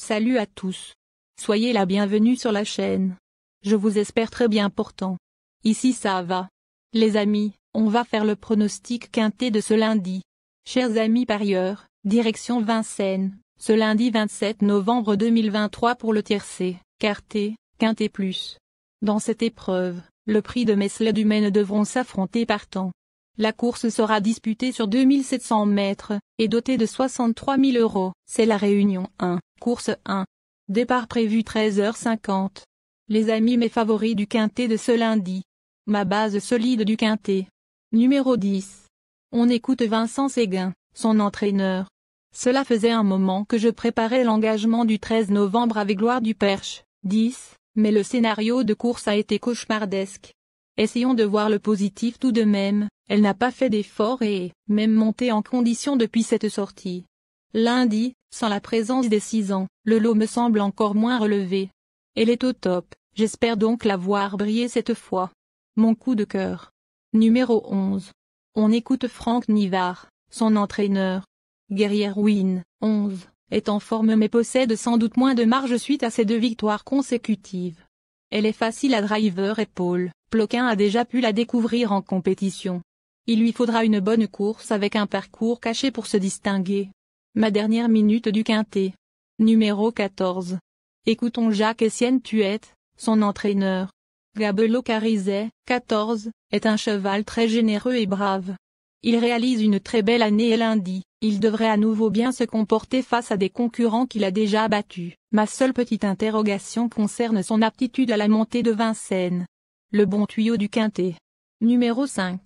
Salut à tous. Soyez la bienvenue sur la chaîne. Je vous espère très bien portant. Ici ça va. Les amis, on va faire le pronostic quintet de ce lundi. Chers amis parieurs, direction Vincennes, ce lundi 27 novembre 2023 pour le tiercé, quarté, quintet plus. Dans cette épreuve, le prix de Metz les du Maine devront s'affronter partant. La course sera disputée sur 2700 mètres, et dotée de 63 000 €. C'est la Réunion 1, course 1. Départ prévu 13h50. Les amis mes favoris du quintet de ce lundi. Ma base solide du quintet. Numéro 10. On écoute Vincent Séguin, son entraîneur. Cela faisait un moment que je préparais l'engagement du 13 novembre avec Gloire du Perche, 10, mais le scénario de course a été cauchemardesque. Essayons de voir le positif tout de même, elle n'a pas fait d'effort et, même montée en condition depuis cette sortie. Lundi, sans la présence des 6 ans, le lot me semble encore moins relevé. Elle est au top, j'espère donc la voir briller cette fois. Mon coup de cœur. Numéro 11. On écoute Franck Nivard, son entraîneur. Guerrière Win, 11, est en forme mais possède sans doute moins de marge suite à ses 2 victoires consécutives. Elle est facile à driver et Paul Ploquin a déjà pu la découvrir en compétition. Il lui faudra une bonne course avec un parcours caché pour se distinguer. Ma dernière minute du quintet. Numéro 14. Écoutons Jacques-Estienne Tuette, son entraîneur. Gabelot Carizet, 14, est un cheval très généreux et brave. Il réalise une très belle année et lundi, il devrait à nouveau bien se comporter face à des concurrents qu'il a déjà battus. Ma seule petite interrogation concerne son aptitude à la montée de Vincennes. Le bon tuyau du quintet. Numéro 5.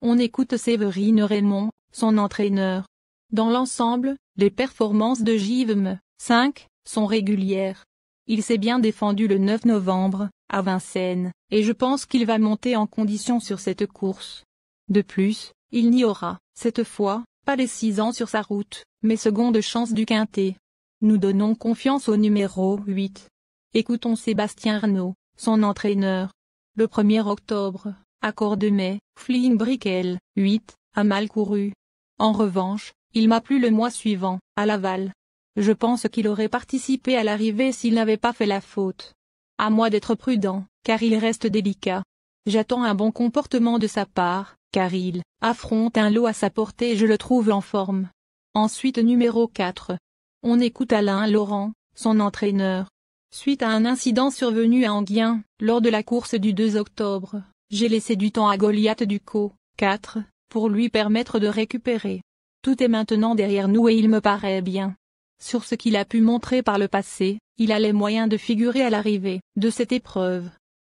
On écoute Séverine Raymond, son entraîneur. Dans l'ensemble, les performances de Givem, 5, sont régulières. Il s'est bien défendu le 9 novembre, à Vincennes, et je pense qu'il va monter en condition sur cette course. De plus, il n'y aura, cette fois, pas les 6 ans sur sa route, mais seconde chance du quintet. Nous donnons confiance au numéro 8. Écoutons Sébastien Arnaud, son entraîneur. Le 1er octobre, à Cordemais, Flying Brickell, 8, a mal couru. En revanche, il m'a plu le mois suivant, à Laval. Je pense qu'il aurait participé à l'arrivée s'il n'avait pas fait la faute. À moi d'être prudent, car il reste délicat. J'attends un bon comportement de sa part, car il affronte un lot à sa portée et je le trouve en forme. Ensuite numéro 4. On écoute Alain Laurent, son entraîneur. Suite à un incident survenu à Enghien, lors de la course du 2 octobre, j'ai laissé du temps à Goliath Ducos, 4, pour lui permettre de récupérer. Tout est maintenant derrière nous et il me paraît bien. Sur ce qu'il a pu montrer par le passé, il a les moyens de figurer à l'arrivée de cette épreuve.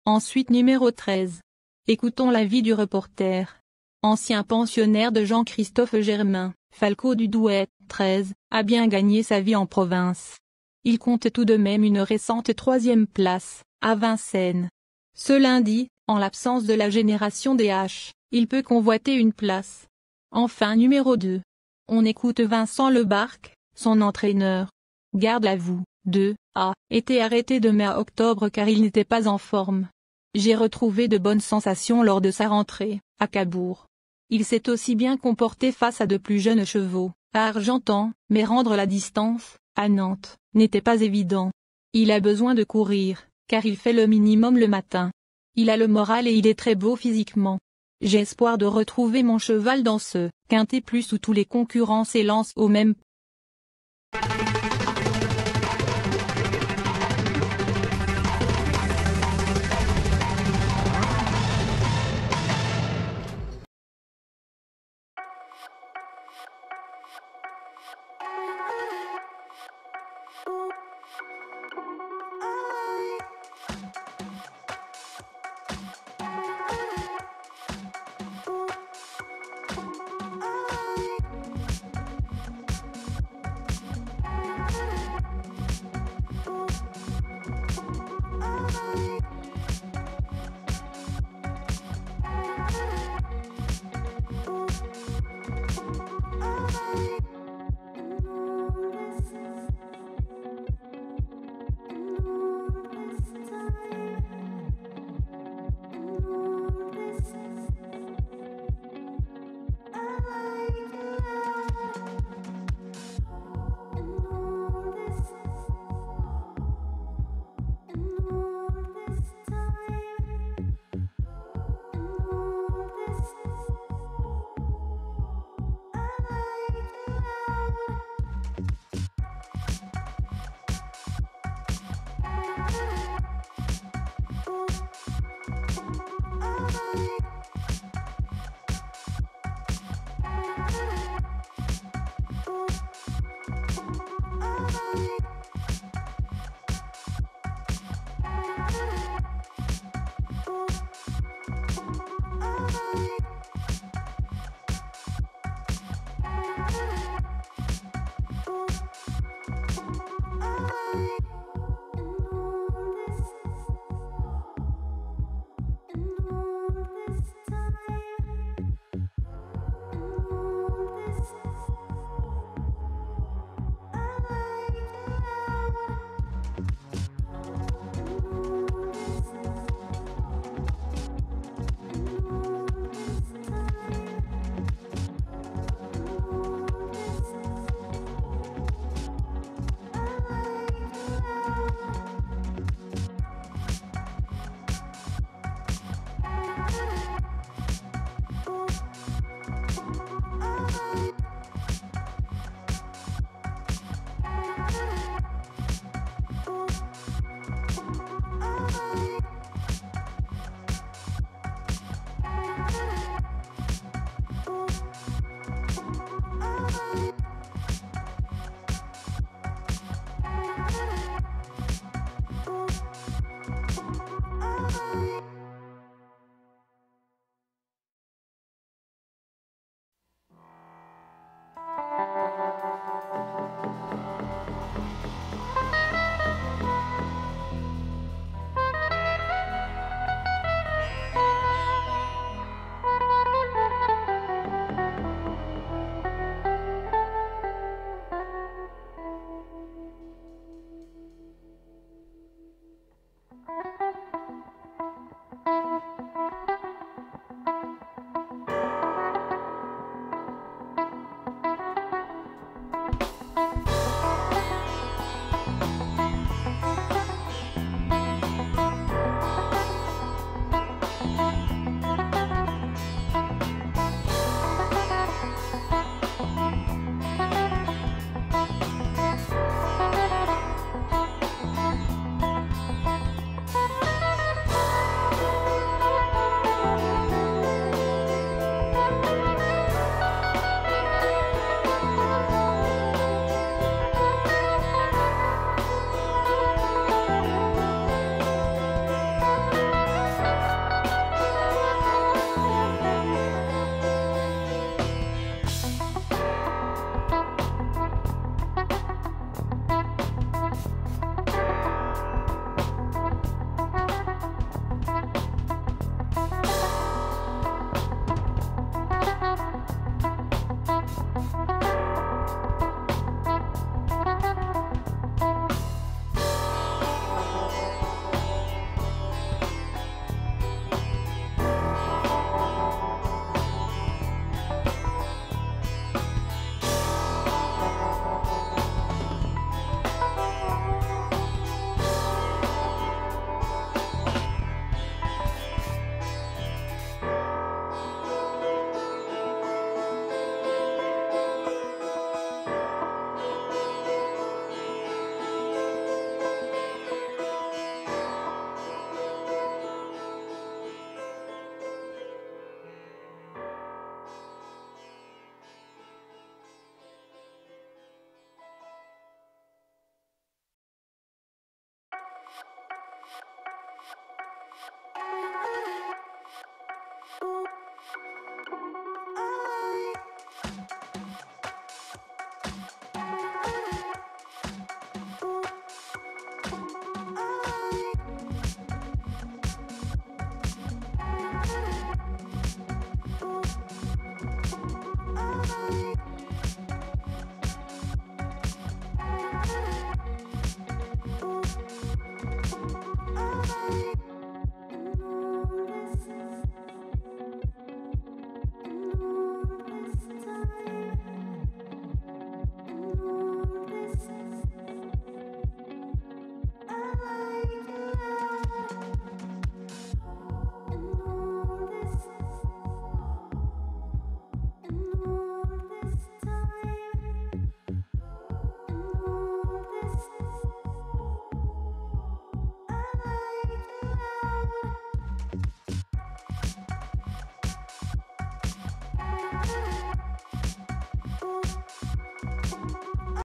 Ensuite numéro 13. Écoutons l'avis du reporter. Ancien pensionnaire de Jean-Christophe Germain, Falco du Douai, 13, a bien gagné sa vie en province. Il compte tout de même une récente 3e place, à Vincennes. Ce lundi, en l'absence de la génération des H, il peut convoiter une place. Enfin numéro 2. On écoute Vincent Lebarque, son entraîneur. Garde à vous, 2, a été arrêté de mai à octobre car il n'était pas en forme. J'ai retrouvé de bonnes sensations lors de sa rentrée, à Cabourg. Il s'est aussi bien comporté face à de plus jeunes chevaux, à Argentan, mais rendre la distance, à Nantes, n'était pas évident. Il a besoin de courir, car il fait le minimum le matin. Il a le moral et il est très beau physiquement. J'ai espoir de retrouver mon cheval dans ce quintet plus où tous les concurrents s'élancent au même.